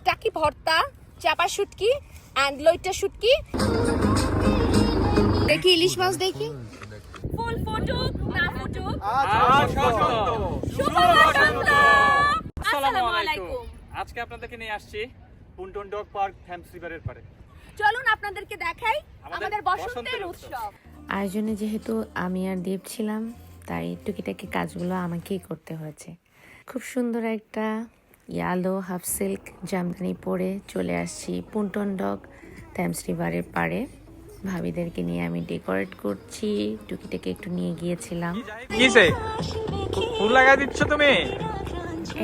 টাকি ভর্তা, চাপা শুটকি এন্ড লইট্টা শুটকি। দেখি ইলিশ মাছ দেখি। ফুল ফুটুক না ফুটুক, শুভ বসন্ত। আসসালামু আলাইকুম। আজকে আপনাদেরকে নিয়ে আসছি পুন্টন ডগ পার্ক থ্যামস রিভারের পাড়ে। চলুন আপনাদেরকে দেখাই আমাদের বসন্তের উৎসব। আয়োজনে যেহেতু আমি আর দীপ ছিলাম, তাই টুকিটাকি কাজগুলো আমাকেই করতে হয়েছে। খুব সুন্দর একটা ইয়ালো হাফ সিল্ক জামদানি পরে চলে আসছি পুন্টন ডগ থ্যামস রিভারের পাড়ে। ভাবিদেরকে নিয়ে আমি ডেকোরেট করছি, টুকিটাকি একটু নিয়ে গিয়েছিলাম। কিসে ফুল লাগা দিচ্ছ তুমি?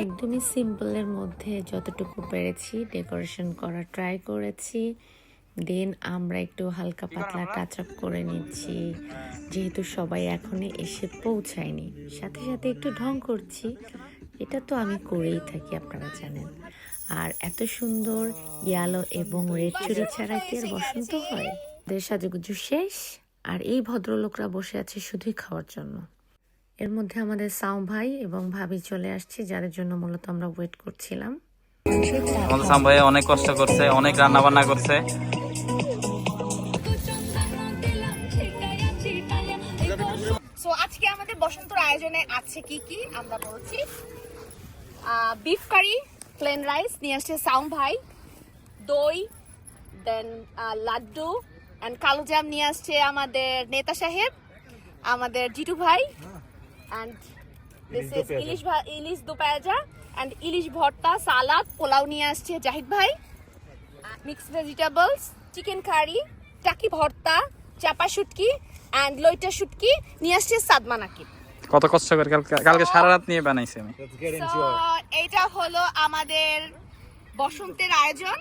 একদমই সিম্পলের মধ্যে যতটুকু পেরেছি ডেকোরেশন করা ট্রাই করেছি। দেন আমরা একটু হালকা পাতলা টাচ আপ করে নিচ্ছি, যেহেতু সবাই এখনই এসে পৌঁছায়নি। সাথে সাথে একটু ঢং করছি, এটা তো আমি করেই থাকি, আপনারা জানেন। আর এত সুন্দর ইয়ালো এবং রেড চুড়ি ছাড়া কি আর বসন্ত হয়? ওদের সাজুগুজু শেষ, আর এই ভদ্রলোকরা বসে আছে শুধুই খাওয়ার জন্য। এর মধ্যে আমাদের সাউ ভাই এবং ভাবি চলে আসছে, যাদের জন্য মূলত আমরা ওয়েট করছিলাম। আমাদের সাম ভাই অনেক কষ্ট করছে, অনেক রান্না বান্না করছে। সো আজকে আমাদের বসন্তর আয়োজনে আছে কি কি আমরা বলছি। বিফ কারি, প্লেন রাইস নিয়ে আসছে সাউ ভাই, দই, দেন লাড্ডু এন্ড কালো জাম নিয়ে আসছে আমাদের নেতা সাহেব, আমাদের জিটু ভাই, and this is ইলিশ দো পেঁয়াজা and ইলিশ ভর্তা, সালাদ, পোলাও নিয়ে আসছে জাহিদ ভাই, মিক্সড ভেজিটেবলস, চিকেন কারি, টাকি ভর্তা, চাপা শুটকি and লইট্টা শুটকি নিয়ে আসছে সাদমা নাকিব। কত কষ্ট করে কালকে সারা রাত নিয়ে বানাইছি আমি। So, এটা হলো আমাদের বসন্তের আয়োজন।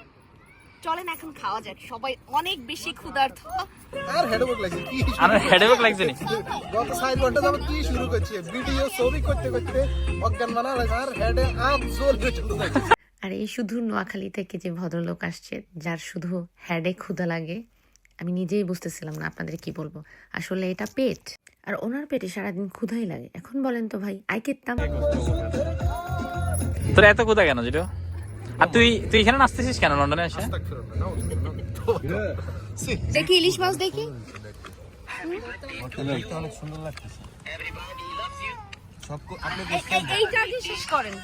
চলেন এখন খাওয়া যাক, সবাই অনেক বেশি ক্ষুধার্ত। আর হেডেক লাগছে কি? আর হেডেক লাগছে নি? গত 4 ঘন্টা যাবত কি শুরু করছি, ভিডিও ছবি করতে করতে অজ্ঞান বানা লাগে আর হেডে আপ জোর হয়ে চলে যাচ্ছে। আর এই শুধু নোয়াখালী থেকে যে ভদ্রলোক আসছে, যার শুধু হেডে ক্ষুধা লাগে, আমি নিজেই বুঝতেছিলাম না আপনাদের কি বলবো। আসলে এটা পেট, আর ওনার পেটে সারাদিন ক্ষুধাই লাগে। এখন বলেন তো ভাই, আই কেতাম। তোর এত কোথা কেন যেটা? আর তুই এখানে নাচতেছিস কেন লন্ডনে এসে? দেখি ইলিশ মাছ দেখি। অনেক সুন্দর লাগতেছে। এইটা আগে শেষ করেন।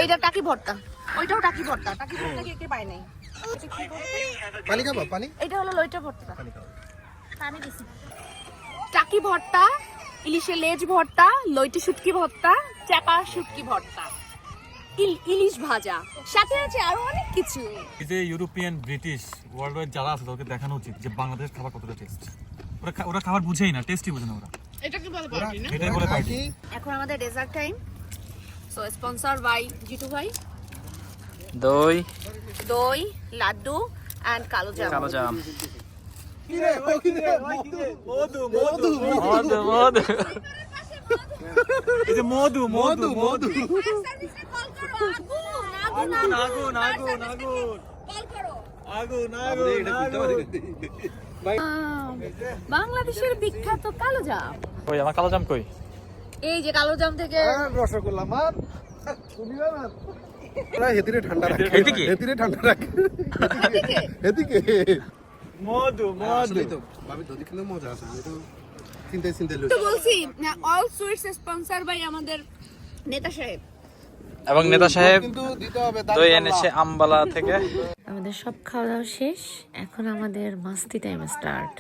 এইটা টাকি ভর্তা, ওইটাও টাকি ভর্তা। টাকি ভর্তা কে পায় নাই? পানি খাবো? পানি? এটা হলো লইট্টা ভর্তা। পানি দিছি। টাকি ভর্তা, ইলিশের লেজ ভর্তা, লইট্টা শুটকি ভর্তা, চাপা শুটকি ভর্তা, ইলিশ ভাজা, সাথে আছে আরো অনেক কিছু। এই যে ইউরোপিয়ান ব্রিটিশ ওয়ার্ল্ড ওয়াইড যারা আছে তাদেরকে দেখানো উচিত যে বাংলাদেশের খাবার কতটা টেস্ট। ওরা খাবার বুঝেই না, টেস্টই বুঝে না ওরা। এটা কি বলে পার্টি না? এটাই বলে পার্টি। এখন আমাদের dessert time. So sponsor by Jitu ভাই। দই, লাড্ডু এন্ড কালো জাম। কি রে? ও কি রে? মধু মধু মধু মধু এই যে মধু মধু মধু সার্ভিসে কল করো। আগুন আগুন আগুন আগুন কল করো। আগুন আগুন আগুন। বাংলাদেশের বিখ্যাত কালো জাম। কই আমার কালো জাম কই? এই যে কালো জাম থেকে রসগোল্লা মার তুমি না না হেতিরে ঠান্ডা রাখ। এদিকে? হেতিরে ঠান্ডা রাখ। এদিকে মধু মধু তো ভাবি দধি খেলে মজা আছে। আমি তো চিন্তায় তো বলছি অল সুইটস স্পন্সর বাই আমাদের নেতা সাহেব। এবং নেতা সাহেব কিন্তু দিতে হবে দই এনেছে আমবালা থেকে। আমাদের সব খাওয়া দাওয়া শেষ, এখন আমাদের মাস্তি টাইম স্টার্ট।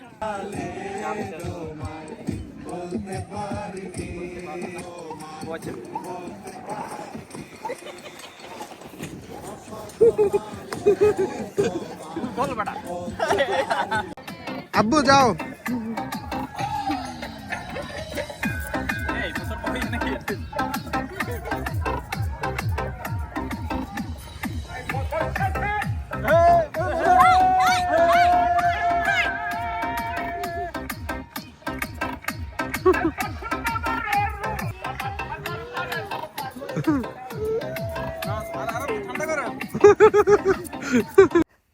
আব্বু যাও।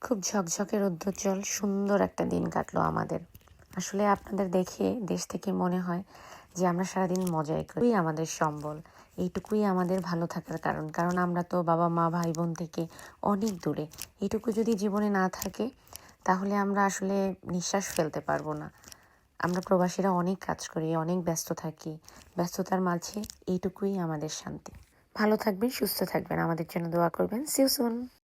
খুব ঝকঝকে রৌদ্রোজ্জ্বল সুন্দর একটা দিন কাটলো আমাদের। আসলে আপনাদের দেখে দেশ থেকে মনে হয় যে আমরা সারাদিন মজাই করি আমাদের সম্বল, এইটুকুই আমাদের ভালো থাকার কারণ। কারণ আমরা তো বাবা মা ভাই বোন থেকে অনেক দূরে। এইটুকু যদি জীবনে না থাকে তাহলে আমরা আসলে নিঃশ্বাস ফেলতে পারবো না। আমরা প্রবাসীরা অনেক কাজ করি, অনেক ব্যস্ত থাকি, ব্যস্ততার মাঝে এইটুকুই আমাদের শান্তি। ভালো থাকবেন, সুস্থ থাকবেন, আমাদের জন্য দোয়া করবেন। See you soon.